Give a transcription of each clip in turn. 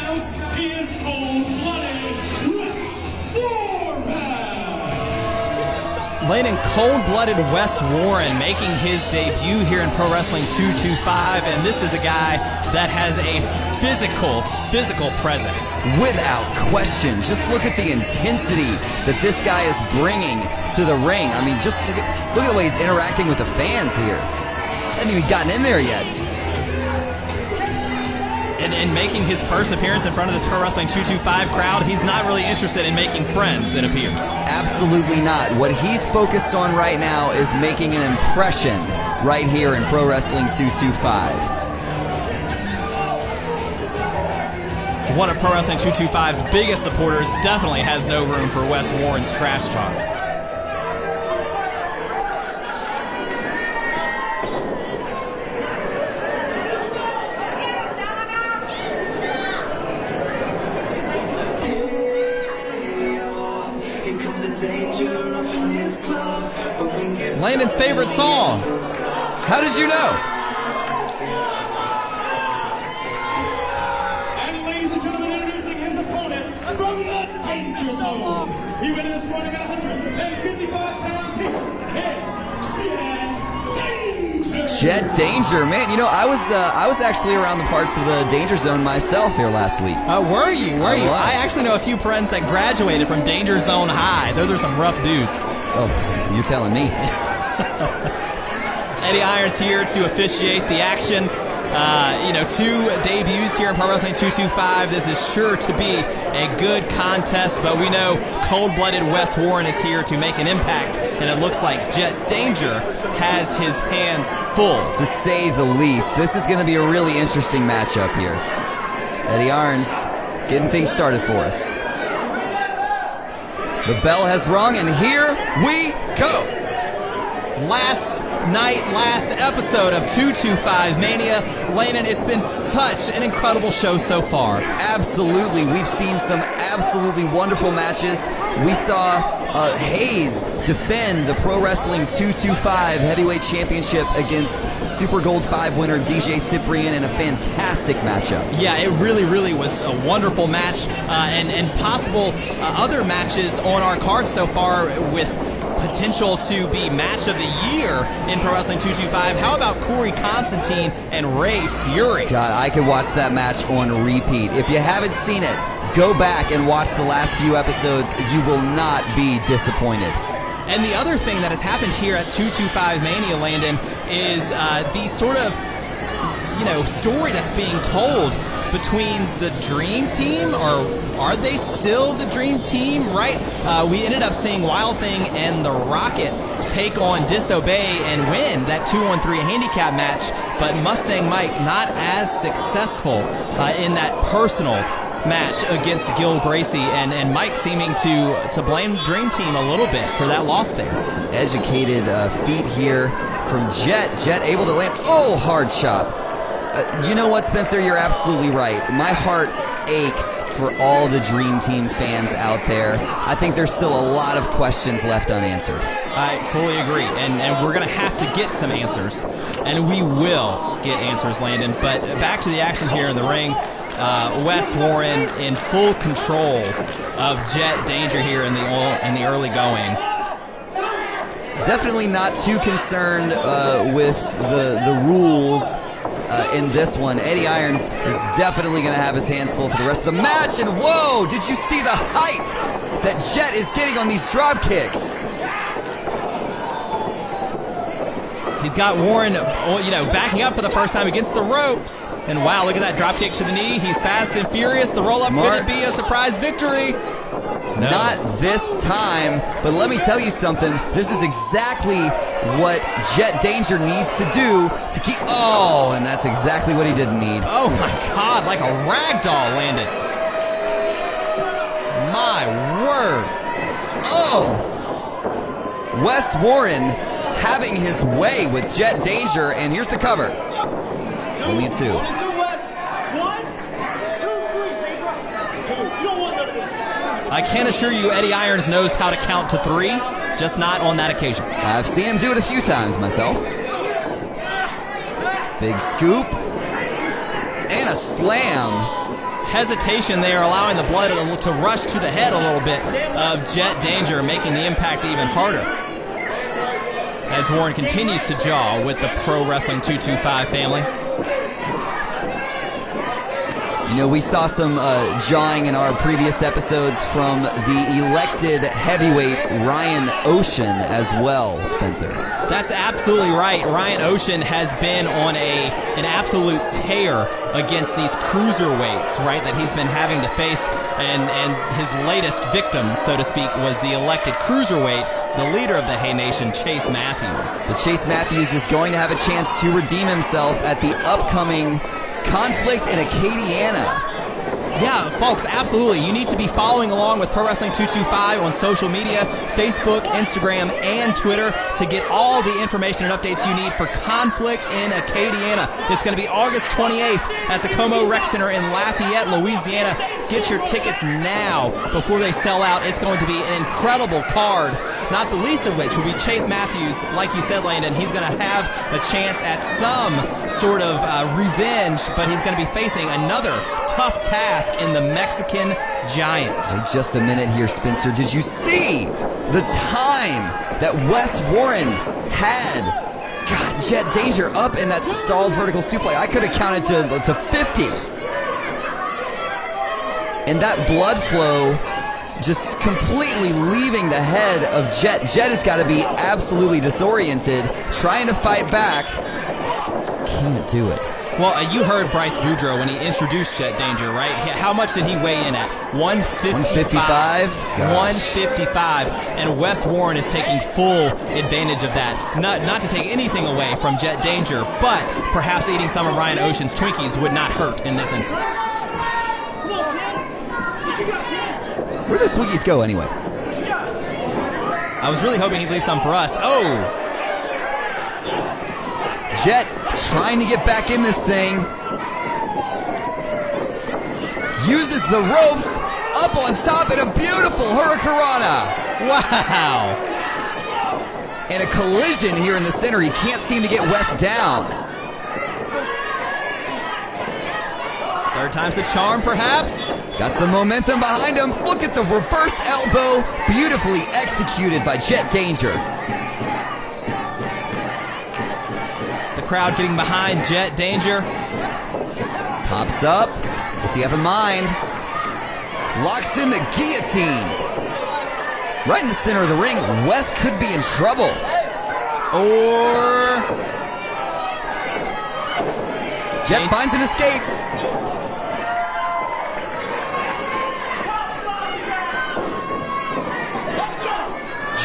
announce, he is cold-blooded Wes Warren. Landon, cold-blooded Wes Warren making his debut here in Pro Wrestling 225, and this is a guy that has a physical presence. Without question. Just look at the intensity that this guy is bringing to the ring. I mean, just look at the way he's interacting with the fans here. Hasn't even gotten in there yet. And making his first appearance in front of this Pro Wrestling 225 crowd, he's not really interested in making friends, it appears. Absolutely not. What he's focused on right now is making an impression right here in Pro Wrestling 225. One of Pro Wrestling 225's biggest supporters definitely has no room for Wes Warren's trash talk. Landon's favorite song. How did you know? And ladies and gentlemen, introducing his opponent from the Danger Zone. He went in this morning at 155 pounds. He is Jett Danger. Jett Danger, man. You know, I was actually around the parts of the Danger Zone myself here last week. Were you? I actually know a few friends that graduated from Danger Zone High. Those are some rough dudes. Oh, you're telling me. Eddie Irons here to officiate the action. Two debuts here in Pro Wrestling 225. This is sure to be a good contest, but we know cold-blooded Wes Warren is here to make an impact, and it looks like Jett Danger has his hands full. To say the least, this is going to be a really interesting matchup here. Eddie Irons getting things started for us. The bell has rung, and here we go. Last night, last episode of 225Mania. Landon, it's been such an incredible show so far. Absolutely. We've seen some absolutely wonderful matches. We saw Hayes defend the Pro Wrestling 225 Heavyweight Championship against Super Gold 5 winner DJ Cyprian in a fantastic matchup. Yeah, it really was a wonderful match, and possible other matches on our card so far with potential to be match of the year in Pro Wrestling 225. How about Corey Constantine and Ray Fury? God, I could watch that match on repeat. If you haven't seen it, go back and watch the last few episodes. You will not be disappointed. And the other thing that has happened here at 225Mania, Landon, is the sort of story that's being told between the Dream Team, or are they still the Dream Team, right? We ended up seeing Wild Thing and the Rocket take on Disobey and win that 2-on-3 handicap match, but Mustang Mike not as successful in that personal match against Gil Gracie, and Mike seeming to blame Dream Team a little bit for that loss there. Some educated feet here from Jett. Jett able to land, hard chop. You know what, Spencer? You're absolutely right. My heart aches for all the Dream Team fans out there. I think there's still a lot of questions left unanswered. I fully agree, and we're going to have to get some answers, and we will get answers, Landon. But back to the action here in the ring. Wes Warren in full control of Jett Danger here in the early going. Definitely not too concerned with the rules in this one. Eddie Irons is definitely going to have his hands full for the rest of the match. And whoa, did you see the height that Jett is getting on these drop kicks? He's got Warren, backing up for the first time against the ropes. And wow, look at that drop kick to the knee. He's fast and furious. The roll-up, could it be a surprise victory? No. Not this time, but let me tell you something. This is exactly what Jett Danger needs to do to keep... Oh, and that's exactly what he didn't need. Oh my God, like a rag doll landed. My word. Oh! Wes Warren having his way with Jett Danger, and here's the cover. Only a 2. I can assure you Eddie Irons knows how to count to 3, just not on that occasion. I've seen him do it a few times myself. Big scoop. And a slam. hesitation there, allowing the blood to rush to the head a little bit of Jett Danger, making the impact even harder. As Warren continues to jaw with the Pro Wrestling 225 family. You know, we saw some jawing in our previous episodes from the elected heavyweight Ryan Ocean as well, Spencer. That's absolutely right. Ryan Ocean has been on an absolute tear against these cruiserweights, right, that he's been having to face, and his latest victim, so to speak, was the elected cruiserweight, the leader of the Hay Nation, Chase Matthews. But Chase Matthews is going to have a chance to redeem himself at the upcoming Conflict in Acadiana. Yeah, folks, absolutely. You need to be following along with Pro Wrestling 225 on social media, Facebook, Instagram, and Twitter to get all the information and updates you need for Conflict in Acadiana. It's going to be August 28th at the Como Rec Center in Lafayette, Louisiana. Get your tickets now before they sell out. It's going to be an incredible card, not the least of which will be Chase Matthews. Like you said, Landon, he's going to have a chance at some sort of revenge, but he's going to be facing another tough task in the Mexican Giant. Wait just a minute here, Spencer. Did you see the time that Wes Warren had? God, Jett Danger up in that stalled vertical suplex. I could have counted to 50. And that blood flow just completely leaving the head of Jett. Jett has got to be absolutely disoriented, trying to fight back. Can't do it. Well, you heard Bryce Boudreaux when he introduced Jett Danger, right? How much did he weigh in at? 155? 155. And Wes Warren is taking full advantage of that. Not to take anything away from Jett Danger, but perhaps eating some of Ryan Ocean's Twinkies would not hurt in this instance. Where'd those Twinkies go anyway? I was really hoping he'd leave some for us. Oh! Jett trying to get back in this thing. Uses the ropes up on top in a beautiful hurricanrana. Wow. And a collision here in the center. He can't seem to get Wes down. Third time's the charm, perhaps. Got some momentum behind him. Look at the reverse elbow. Beautifully executed by Jett Danger. Crowd getting behind Jett Danger. Pops up. What's he have in mind? Locks in the guillotine. Right in the center of the ring. Wes could be in trouble. Or Jett finds an escape.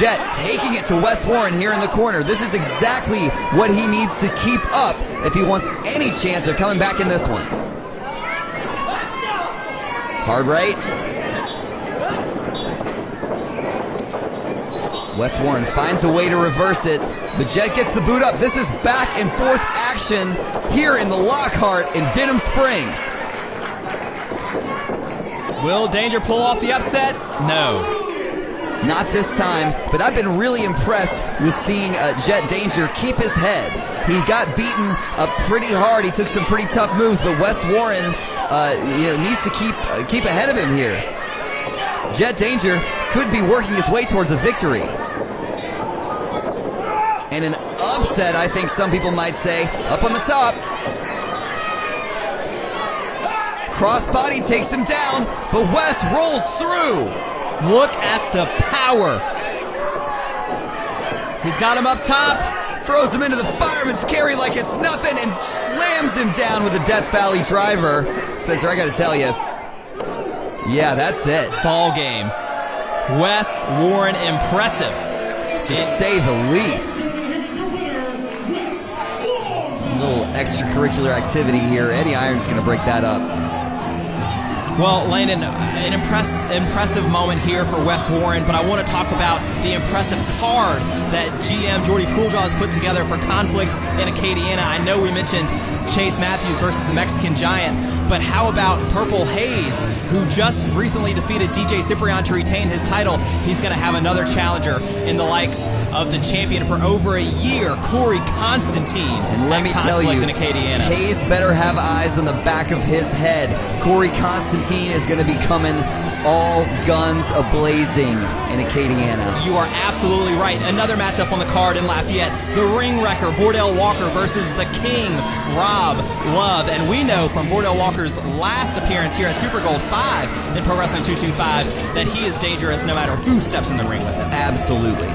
Jett taking it to Wes Warren here in the corner. This is exactly what he needs to keep up if he wants any chance of coming back in this one. Hard right. Wes Warren finds a way to reverse it, but Jett gets the boot up. This is back and forth action here in the Lockhart in Denham Springs. Will Danger pull off the upset? No. Not this time, but I've been really impressed with seeing Jett Danger keep his head. He got beaten up pretty hard. He took some pretty tough moves, but Wes Warren, needs to keep ahead of him here. Jett Danger could be working his way towards a victory. And an upset, I think some people might say, up on the top. Crossbody takes him down, but Wes rolls through. Look at the power. He's got him up top. Throws him into the fireman's carry like it's nothing and slams him down with a Death Valley driver. Spencer, I gotta tell you. Yeah, that's it. Ball game. Wes Warren impressive. To say the least. A little extracurricular activity here. Eddie Iron's gonna break that up. Well, Landon, an impressive moment here for Wes Warren, but I want to talk about the impressive card that GM Jordy Pooljaws put together for Conflict in Acadiana. I know we mentioned Chase Matthews versus the Mexican Giant, but how about Purple Haze, who just recently defeated DJ Ciprian to retain his title? He's going to have another challenger in the likes of the champion for over a year, Corey Constantine. And let me tell you, in Acadiana. Hayes better have eyes on the back of his head. Corey Constantine is going to be coming all guns a-blazing in Acadiana. You are absolutely right. Another matchup on the card in Lafayette. The ring wrecker, Vordell Walker versus the King, Rob Love. And we know from Vordell Walker's last appearance here at Super Gold 5 in Pro Wrestling 225 that he is dangerous no matter who steps in the ring with him. Absolutely.